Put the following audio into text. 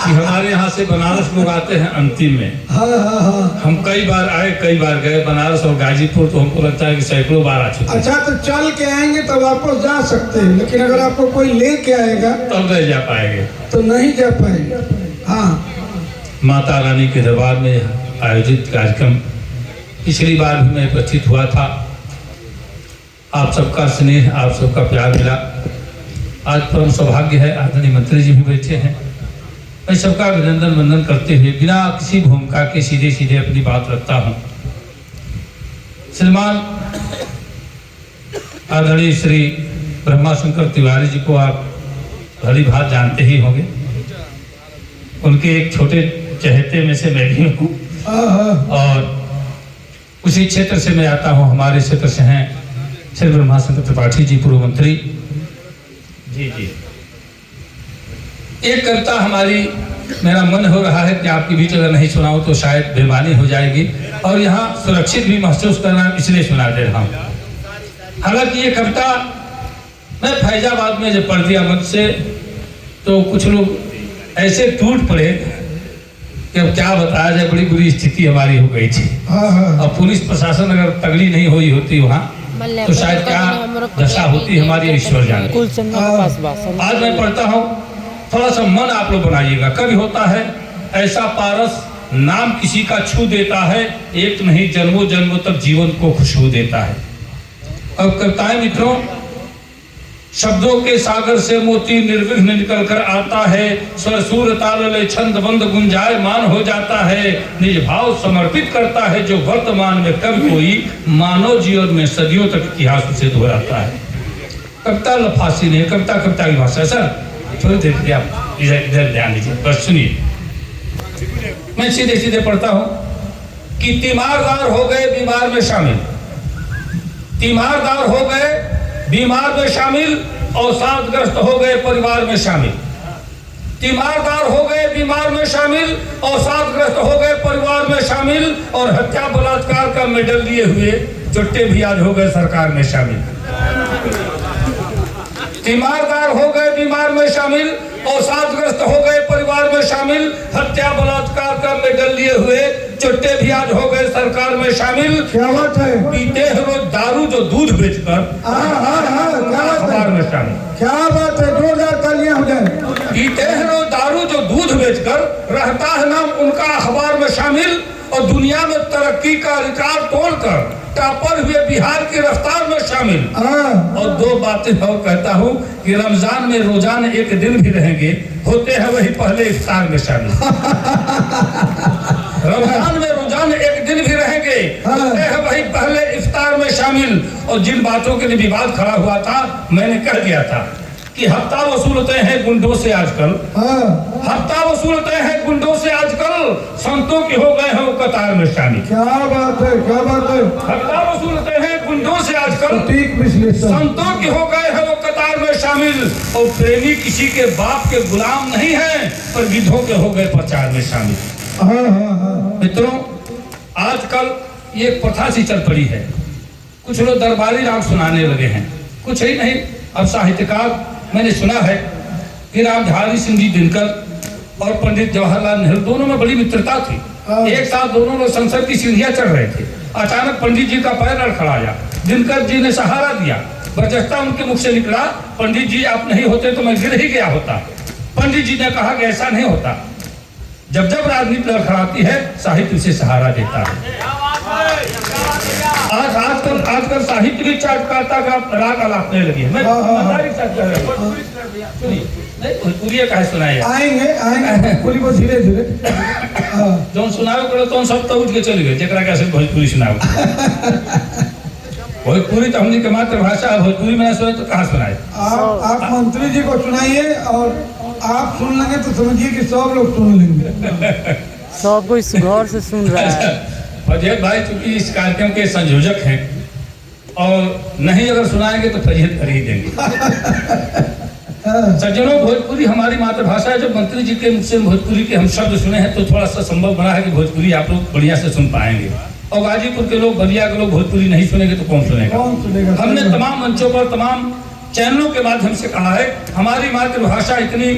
कि हमारे यहाँ से बनारस लोग आते हैं अंतिम में। हाँ हाँ हाँ। हम कई बार आए, कई बार गए बनारस और गाजीपुर, तो हमको लगता है कि सैकड़ों बार आ चुके। अच्छा, तो चल के आएंगे तो वापस जा सकते हैं, लेकिन अगर आपको कोई लेके आएगा तब नहीं जा पाएंगे, तो नहीं जा पाएंगे। हाँ, माता रानी के दरबार में आयोजित कार्यक्रम पिछली बार भी मैं उपस्थित हुआ था। आप सबका स्नेह, आप सबका प्यार मिला। आज परम सौभाग्य है, आदरणीय मंत्री जी भी बैठे हैं। मैं सबका अभिनंदन वंदन करते हुए बिना किसी भूमिका के सीधे सीधे अपनी बात रखता हूँ। श्रीमान आदरणीय श्री ब्रह्मा शंकर तिवारी जी को आप भली भांति जानते ही होंगे। उनके एक छोटे चहेते में से मैं भी हूँ और उसी क्षेत्र से मैं आता हूँ। हमारे क्षेत्र से हैं श्री ब्रह्मा शंकर त्रिपाठी जी, पूर्व मंत्री जी। एक कविता हमारी, मेरा मन हो रहा है कि आपके बीच अगर नहीं सुनाऊं तो शायद बेईमानी हो जाएगी, और यहाँ सुरक्षित भी महसूस करना, इसलिए सुना दे रहा हूँ। हालांकि ये कविता मैं फैजाबाद में जब पढ़ दिया मंच से, तो कुछ लोग ऐसे टूट पड़े कि अब क्या बताया जाए, बड़ी बुरी स्थिति हमारी हो गई थी। और पुलिस प्रशासन अगर तगड़ी नहीं हुई होती वहाँ, तो शायद क्या दशा होती हमारी, ईश्वर जाने। आज मैं पढ़ता हूँ, थोड़ा सा मन आप लोग बनाइएगा। कभी होता है ऐसा पारस, नाम किसी का छू देता है, एक नहीं जन्मों जन्मों तक जीवन को खुशबू देता है। अब कविताएं मित्रों, शब्दों के सागर से मोती निर्विघ्न निकल कर आता है, स्वर सूर ताल लय छंद बंद गुंजायमान हो जाता है, निज भाव समर्पित करता है जो वर्तमान में कभी कोई मानव जीवन में सदियों तक इतिहास उसे दोहराता है। कविता लफासी नहीं, कविता कविता की भाषा। सर थोड़ी देर के आप इधर ध्यान दीजिए, बस सुनिए। मैं सीधे सीधे पढ़ता हूँ कि तीमारदार हो गए बीमार में शामिल, तीमारदार हो गए बीमार में शामिल, और साथग्रस्त हो गए परिवार में शामिल। तीमारदार हो गए बीमार में शामिल और साथग्रस्त हो गए परिवार में शामिल, और हत्या बलात्कार का मेडल लिए हुए चुट्टे भी आज हो गए सरकार में शामिल। तीमारदार हो गए बीमार में शामिल और साथग्रस्त हो गए परिवार में शामिल, हत्या बलात्कार का मेडल लिए हुए चुट्टे भी आज हो गए सरकार में शामिल। क्या बात है? पीते हैं रोज दारू जो दूध बेचकर अखबार में शामिल। क्या बात है? जोरदार तालियां हो जाए। पीते हैं रोज दारू जो दूध बेचकर, रहता है नाम उनका अखबार में शामिल, और दुनिया में तरक्की का रिकॉर्ड तोड़कर टॉपर हुए बिहार की रफ्तार में शामिल। और दो बातें और कहता हूँ कि रमजान में रोजाना एक दिन भी रहेंगे, होते हैं वही पहले इफ्तार में शामिल। रमजान में रोजाना एक दिन भी रहेंगे, होते हैं वही पहले इफ्तार में शामिल। और जिन बातों के लिए विवाद खड़ा हुआ था, मैंने कह दिया था कि हफ्ता वसूलते हैं गुंडों से आजकल, हफ्ता वसूलते हैं गुंडों से आजकल, संतों के हो गए हैं वो कतार में शामिल। क्या बात है? क्या बात है? हफ्ता वसूलते हैं गुंडों से आजकल, ठीक विश्लेषण। संतों के हो गए हैं वो कतार में शामिल, और प्रेमी किसी के बाप के गुलाम नहीं है, पर गिद्धों के हो गए प्रचार में शामिल। मित्रों, आजकल ये प्रथा सी चल पड़ी है, कुछ लोग दरबारी राग सुनाने लगे हैं। कुछ ही नहीं, अब साहित्यकार, मैंने सुना है कि रामधारी सिंह जी दिनकर और पंडित जवाहरलाल नेहरू दोनों में बड़ी मित्रता थी। एक साथ दोनों लोग संसद की सीढ़ियां चढ़ रहे थे। अचानक पंडित जी का पैर लड़खड़ाया, दिनकर जी ने सहारा दिया, बरजस्ता उनके मुख से निकला, पंडित जी आप नहीं होते तो मैं गिर ही गया होता। पंडित जी ने कहा कि ऐसा नहीं होता, जब जब राजनीति लड़खड़ाती है साहित्य उसे सहारा देता है। आजकल साहित्य भी चाटकाता का राग अलापने लगी है। मैं भोजपुरी का सुनाए आएंगे पूरी वो धीरे धीरे जो सुनाओ करो तो सब तो उठ के चले गए, जरा कैसे भोजपुरी सुनाओ। भोजपुरी तो हमने के मातृभाषा है, भोजपुरी में सुने तो कहाँ सुनाए। आप मंत्री जी को सुनाइए, और आप सुन लेंगे तो समझिए कि सब लोग सुन लेंगे। सब कोई घर से सुन रहा है। फजीहत भाई चूंकि इस कार्यक्रम के संयोजक हैं, और नहीं अगर सुनाएंगे तो फजीहत कर ही देंगे। सज्जनों, भोजपुरी हमारी मातृभाषा है। जब मंत्री जी के मुख से भोजपुरी के हम शब्द सुने हैं तो थोड़ा सा संभव बना है कि भोजपुरी आप लोग बढ़िया से सुन पाएंगे। और गाजीपुर के लोग, बलिया के लोग भोजपुरी नहीं सुनेंगे तो कौन सुनेगा? हमने तमाम मंचों पर, तमाम चैनलों के माध्यम से कहा है, हमारी मातृभाषा इतनी